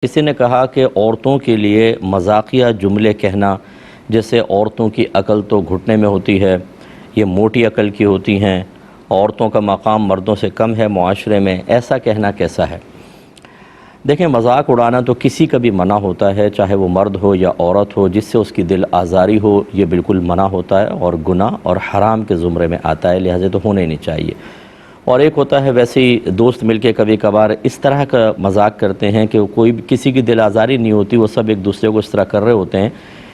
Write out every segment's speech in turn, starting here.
کسی نے کہا کہ عورتوں کے لیے مذاقیہ جملے کہنا، جیسے عورتوں کی عقل تو گھٹنے میں ہوتی ہے، یہ موٹی عقل کی ہوتی ہیں، عورتوں کا مقام مردوں سے کم ہے معاشرے میں، ایسا کہنا کیسا ہے؟ دیکھیں، مذاق اڑانا تو کسی کا بھی منع ہوتا ہے، چاہے وہ مرد ہو یا عورت ہو، جس سے اس کی دل آزاری ہو، یہ بالکل منع ہوتا ہے اور گناہ اور حرام کے زمرے میں آتا ہے، لہذا تو ہونا ہی نہیں چاہیے۔ اور ایک ہوتا ہے ویسے ہی دوست مل کے کبھی کبھار اس طرح کا مذاق کرتے ہیں کہ کوئی کسی کی دل آزاری نہیں ہوتی، وہ سب ایک دوسرے کو اس طرح کر رہے ہوتے ہیں،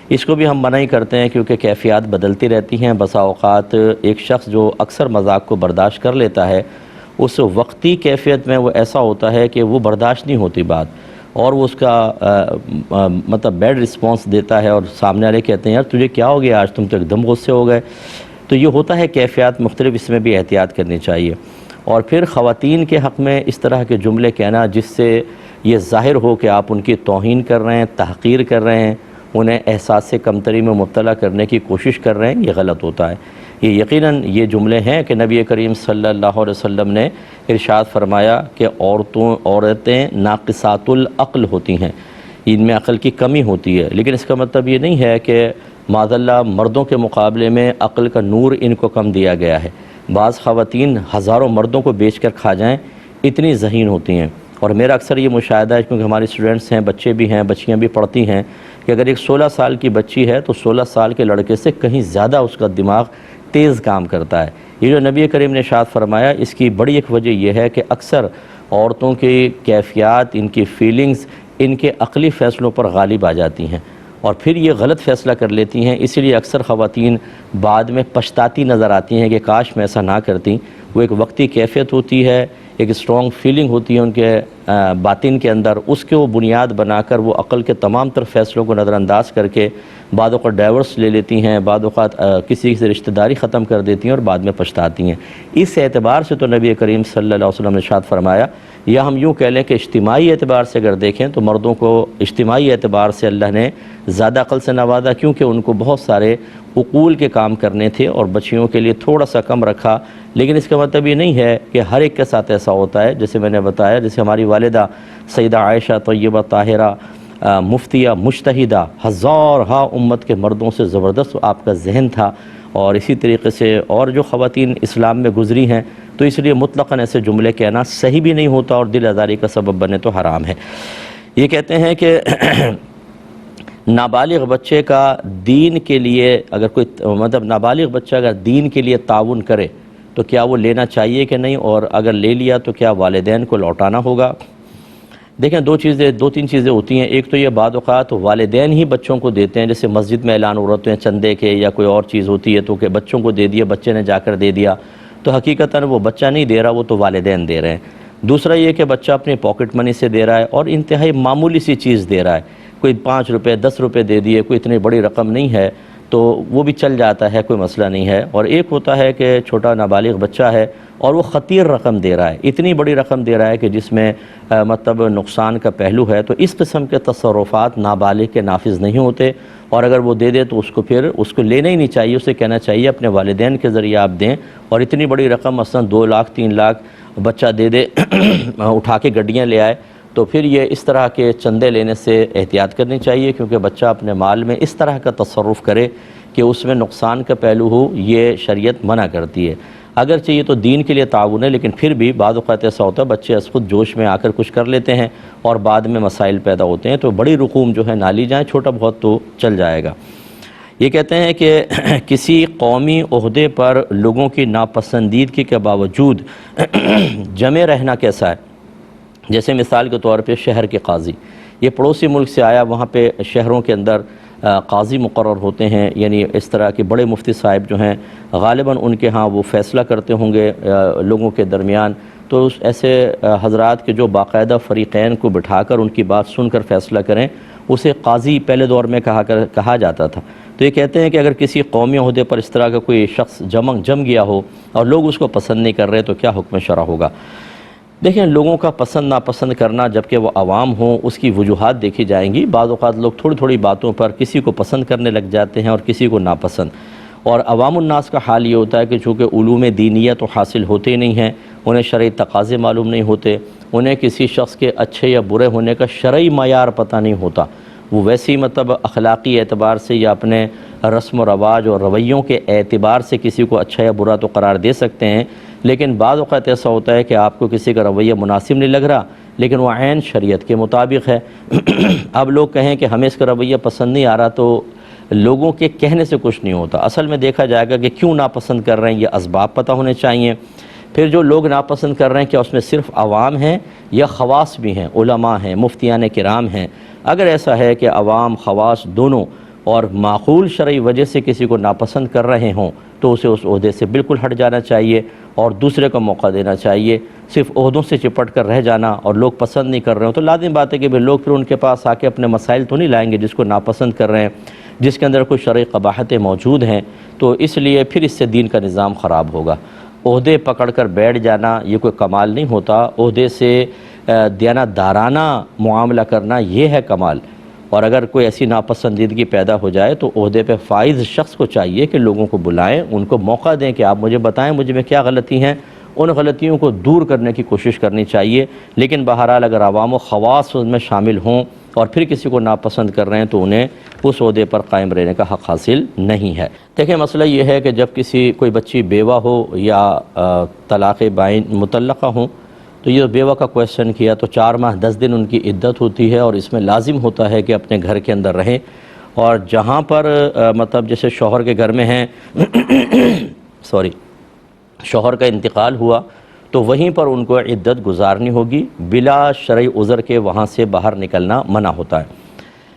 اس کو بھی ہم منع ہی کرتے ہیں، کیونکہ کیفیات بدلتی رہتی ہیں۔ بسا اوقات ایک شخص جو اکثر مذاق کو برداشت کر لیتا ہے، اس وقتی کیفیت میں وہ ایسا ہوتا ہے کہ وہ برداشت نہیں ہوتی بات، اور وہ اس کا مطلب بیڈ رسپانس دیتا ہے، اور سامنے والے کہتے ہیں یار تجھے کیا ہو گیا آج، تم تو ایک دم غصے ہو گئے۔ تو یہ ہوتا ہے کیفیات مختلف، اس میں بھی احتیاط کرنی چاہیے۔ اور پھر خواتین کے حق میں اس طرح کے جملے کہنا جس سے یہ ظاہر ہو کہ آپ ان کی توہین کر رہے ہیں، تحقیر کر رہے ہیں، انہیں احساس کمتری میں مبتلا کرنے کی کوشش کر رہے ہیں، یہ غلط ہوتا ہے۔ یہ یقیناً یہ جملے ہیں کہ نبی کریم صلی اللہ علیہ وسلم نے ارشاد فرمایا کہ عورتیں ناقصات العقل ہوتی ہیں، ان میں عقل کی کمی ہوتی ہے، لیکن اس کا مطلب یہ نہیں ہے کہ معاذ اللہ مردوں کے مقابلے میں عقل کا نور ان کو کم دیا گیا ہے۔ بعض خواتین ہزاروں مردوں کو بیچ کر کھا جائیں، اتنی ذہین ہوتی ہیں۔ اور میرا اکثر یہ مشاہدہ ہے، کیونکہ ہماری اسٹوڈنٹس ہیں، بچے بھی ہیں، بچیاں بھی پڑھتی ہیں، کہ اگر ایک 16 سال کی بچی ہے تو 16 سال کے لڑکے سے کہیں زیادہ اس کا دماغ تیز کام کرتا ہے۔ یہ جو نبی کریم نے ارشاد فرمایا، اس کی بڑی ایک وجہ یہ ہے کہ اکثر عورتوں کی کیفیات، ان کی فیلنگز، ان کے عقلی فیصلوں پر غالب آ جاتی ہیں، اور پھر یہ غلط فیصلہ کر لیتی ہیں۔ اسی لیے اکثر خواتین بعد میں پچھتاتی نظر آتی ہیں کہ کاش میں ایسا نہ کرتی۔ وہ ایک وقتی کیفیت ہوتی ہے، ایک اسٹرانگ فیلنگ ہوتی ہے ان کے باطن کے اندر، اس کے وہ بنیاد بنا کر وہ عقل کے تمام تر فیصلوں کو نظر انداز کر کے بعض اوقات ڈائیورس لے لیتی ہیں، بعض اوقات کسی سے رشتہ داری ختم کر دیتی ہیں اور بعد میں پچھتاتی ہیں۔ اس اعتبار سے تو نبی کریم صلی اللہ علیہ وسلم نے ارشاد فرمایا، یا ہم یوں کہہ لیں کہ اجتماعی اعتبار سے اگر دیکھیں تو مردوں کو اجتماعی اعتبار سے اللہ نے زیادہ عقل سے نوازا، کیونکہ ان کو بہت سارے عقول کے کام کرنے تھے اور بچیوں کے لیے تھوڑا سا کم رکھا۔ لیکن اس کا مطلب یہ نہیں ہے کہ ہر ایک کے ساتھ ایسا ہوتا ہے، جیسے میں نے بتایا، جیسے ہماری والدہ سیدہ عائشہ طیبہ طاہرہ مفتیہ مجتہدہ، ہزارہا امت کے مردوں سے زبردست آپ کا ذہن تھا، اور اسی طریقے سے اور جو خواتین اسلام میں گزری ہیں، تو اس لیے مطلقاً ایسے جملے کہنا صحیح بھی نہیں ہوتا، اور دل آزاری کا سبب بنے تو حرام ہے۔ یہ کہتے ہیں کہ نابالغ بچے کا دین کے لیے اگر کوئی نابالغ بچہ اگر دین کے لیے تعاون کرے تو کیا وہ لینا چاہیے کہ نہیں، اور اگر لے لیا تو کیا والدین کو لوٹانا ہوگا؟ دیکھیں، دو تین چیزیں ہوتی ہیں۔ ایک تو یہ بعض اوقات والدین ہی بچوں کو دیتے ہیں، جیسے مسجد میں اعلان ہو رہے ہیں چندے کے یا کوئی اور چیز ہوتی ہے، تو کہ بچوں کو دے دیا، بچے نے جا کر دے دیا، تو حقیقتاً وہ بچہ نہیں دے رہا، وہ تو والدین دے رہے ہیں۔ دوسرا یہ کہ بچہ اپنی پاکٹ منی سے دے رہا ہے، اور انتہائی معمولی سی چیز دے رہا ہے، کوئی 5 روپے 10 روپے دے دیے، کوئی اتنی بڑی رقم نہیں ہے، تو وہ بھی چل جاتا ہے، کوئی مسئلہ نہیں ہے۔ اور ایک ہوتا ہے کہ چھوٹا نابالغ بچہ ہے اور وہ خطیر رقم دے رہا ہے، اتنی بڑی رقم دے رہا ہے کہ جس میں مطلب نقصان کا پہلو ہے، تو اس قسم کے تصرفات نابالغ کے نافذ نہیں ہوتے، اور اگر وہ دے دے تو اس کو لینا ہی نہیں چاہیے، اسے کہنا چاہیے اپنے والدین کے ذریعے آپ دیں۔ اور اتنی بڑی رقم مثلا 2 لاکھ 3 لاکھ بچہ دے دے اٹھا کے گڈیاں لے آئے، تو پھر یہ اس طرح کے چندے لینے سے احتیاط کرنی چاہیے، کیونکہ بچہ اپنے مال میں اس طرح کا تصرف کرے کہ اس میں نقصان کا پہلو ہو، یہ شریعت منع کرتی ہے۔ اگرچہ یہ تو دین کے لیے تعاون ہے، لیکن پھر بھی بعض اوقات ایسا ہوتا ہے بچے از خود جوش میں آ کر کچھ کر لیتے ہیں اور بعد میں مسائل پیدا ہوتے ہیں، تو بڑی رقوم جو ہے نہ لی جائیں، چھوٹا بہت تو چل جائے گا۔ یہ کہتے ہیں کہ کسی قومی عہدے پر لوگوں کی ناپسندیدگی کے باوجود جمع رہنا کیسا ہے؟ جیسے مثال کے طور پہ شہر کے قاضی، یہ پڑوسی ملک سے آیا، وہاں پہ شہروں کے اندر قاضی مقرر ہوتے ہیں، یعنی اس طرح کے بڑے مفتی صاحب جو ہیں غالباً ان کے ہاں وہ فیصلہ کرتے ہوں گے لوگوں کے درمیان، تو ایسے حضرات کے جو باقاعدہ فریقین کو بٹھا کر ان کی بات سن کر فیصلہ کریں، اسے قاضی پہلے دور میں کہا جاتا تھا۔ تو یہ کہتے ہیں کہ اگر کسی قومی عہدے پر اس طرح کا کوئی شخص جم گیا ہو اور لوگ اس کو پسند نہیں کر رہے، تو کیا حکم شرع ہوگا؟ دیکھیں، لوگوں کا پسند ناپسند کرنا جبکہ وہ عوام ہوں، اس کی وجوہات دیکھی جائیں گی۔ بعض اوقات لوگ تھوڑی تھوڑی باتوں پر کسی کو پسند کرنے لگ جاتے ہیں اور کسی کو ناپسند، اور عوام الناس کا حال یہ ہوتا ہے کہ چونکہ علوم دینیہ تو حاصل ہوتے نہیں ہیں، انہیں شرعی تقاضے معلوم نہیں ہوتے، انہیں کسی شخص کے اچھے یا برے ہونے کا شرعی معیار پتہ نہیں ہوتا، وہ ویسی مطلب اخلاقی اعتبار سے یا اپنے رسم و رواج اور رویوں کے اعتبار سے کسی کو اچھا یا برا تو قرار دے سکتے ہیں، لیکن بعض اوقات ایسا ہوتا ہے کہ آپ کو کسی کا رویہ مناسب نہیں لگ رہا لیکن وہ عین شریعت کے مطابق ہے۔ اب لوگ کہیں کہ ہمیں اس کا رویہ پسند نہیں آ رہا، تو لوگوں کے کہنے سے کچھ نہیں ہوتا، اصل میں دیکھا جائے گا کہ کیوں ناپسند کر رہے ہیں، یہ اسباب پتہ ہونے چاہیے۔ پھر جو لوگ ناپسند کر رہے ہیں کیا اس میں صرف عوام ہیں یا خواص بھی ہیں، علماء ہیں، مفتیان کرام ہیں؟ اگر ایسا ہے کہ عوام خواص دونوں اور معقول شرعی وجہ سے کسی کو ناپسند کر رہے ہوں تو اسے اس عہدے سے بالکل ہٹ جانا چاہیے اور دوسرے کو موقع دینا چاہیے۔ صرف عہدوں سے چپٹ کر رہ جانا اور لوگ پسند نہیں کر رہے ہوں تو لازم بات ہے کہ لوگ پھر ان کے پاس آ کے اپنے مسائل تو نہیں لائیں گے جس کو ناپسند کر رہے ہیں، جس کے اندر کوئی شرعی قباحتیں موجود ہیں، تو اس لیے پھر اس سے دین کا نظام خراب ہوگا۔ عہدے پکڑ کر بیٹھ جانا یہ کوئی کمال نہیں ہوتا، عہدے سے دیانتدارانہ معاملہ کرنا یہ ہے کمال۔ اور اگر کوئی ایسی ناپسندیدگی پیدا ہو جائے تو عہدے پہ فائز شخص کو چاہیے کہ لوگوں کو بلائیں، ان کو موقع دیں کہ آپ مجھے بتائیں مجھ میں کیا غلطی ہیں، ان غلطیوں کو دور کرنے کی کوشش کرنی چاہیے۔ لیکن بہرحال اگر عوام و خواص ان میں شامل ہوں اور پھر کسی کو ناپسند کر رہے ہیں تو انہیں اس عہدے پر قائم رہنے کا حق حاصل نہیں ہے۔ دیکھیں مسئلہ یہ ہے کہ جب کوئی بچی بیوہ ہو یا طلاق بائن مطلقہ ہوں تو یہ بیوہ کا کویسچن کیا تو 4 ماہ 10 دن ان کی عدت ہوتی ہے اور اس میں لازم ہوتا ہے کہ اپنے گھر کے اندر رہیں، اور جہاں پر مطلب جیسے شوہر کے گھر میں ہیں شوہر کا انتقال ہوا تو وہیں پر ان کو عدت گزارنی ہوگی، بلا شرعی عذر کے وہاں سے باہر نکلنا منع ہوتا ہے۔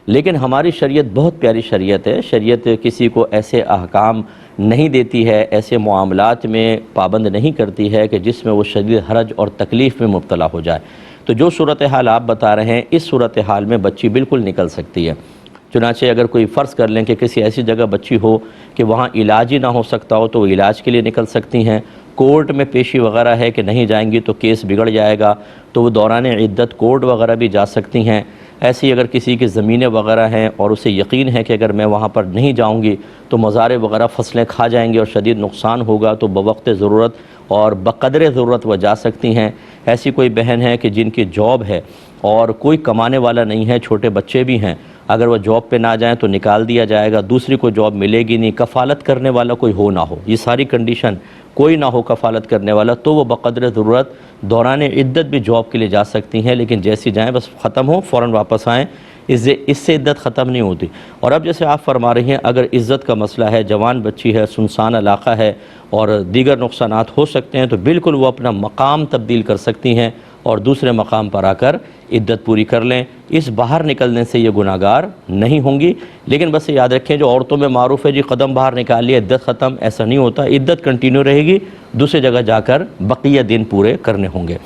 لیکن ہماری شریعت بہت پیاری شریعت ہے، شریعت کسی کو ایسے احکام نہیں دیتی ہے، ایسے معاملات میں پابند نہیں کرتی ہے کہ جس میں وہ شدید حرج اور تکلیف میں مبتلا ہو جائے۔ تو جو صورتحال آپ بتا رہے ہیں اس صورتحال میں بچی بالکل نکل سکتی ہے۔ چنانچہ اگر کوئی فرض کر لیں کہ کسی ایسی جگہ بچی ہو کہ وہاں علاج ہی نہ ہو سکتا ہو تو وہ علاج کے لیے نکل سکتی ہیں، کورٹ میں پیشی وغیرہ ہے کہ نہیں جائیں گی تو کیس بگڑ جائے گا تو وہ دوران عدت کورٹ وغیرہ بھی جا سکتی ہیں۔ ایسی اگر کسی کی زمینیں وغیرہ ہیں اور اسے یقین ہے کہ اگر میں وہاں پر نہیں جاؤں گی تو مزارع وغیرہ فصلیں کھا جائیں گے اور شدید نقصان ہوگا تو بوقت ضرورت اور بقدر ضرورت وہ جا سکتی ہیں۔ ایسی کوئی بہن ہے کہ جن کی جاب ہے اور کوئی کمانے والا نہیں ہے، چھوٹے بچے بھی ہیں، اگر وہ جاب پہ نہ جائیں تو نکال دیا جائے گا، دوسری کو جاب ملے گی نہیں، کفالت کرنے والا کوئی ہو نہ ہو، یہ ساری کنڈیشن کوئی نہ ہو کفالت کرنے والا تو وہ بقدر ضرورت دوران عدت بھی جاب کے لیے جا سکتی ہیں، لیکن جیسی جائیں بس ختم ہو فوراً واپس آئیں، اس سے عدت ختم نہیں ہوتی۔ اور اب جیسے آپ فرما رہی ہیں اگر عزت کا مسئلہ ہے، جوان بچی ہے، سنسان علاقہ ہے اور دیگر نقصانات ہو سکتے ہیں تو بالکل وہ اپنا مقام تبدیل کر سکتی ہیں اور دوسرے مقام پر آ کر عدت پوری کر لیں، اس باہر نکلنے سے یہ گناہگار نہیں ہوں گی۔ لیکن بس یاد رکھیں جو عورتوں میں معروف ہے جی قدم باہر نکال لیا عدت ختم، ایسا نہیں ہوتا، عدت کنٹینیو رہے گی، دوسری جگہ جا کر بقیہ دن پورے کرنے ہوں گے۔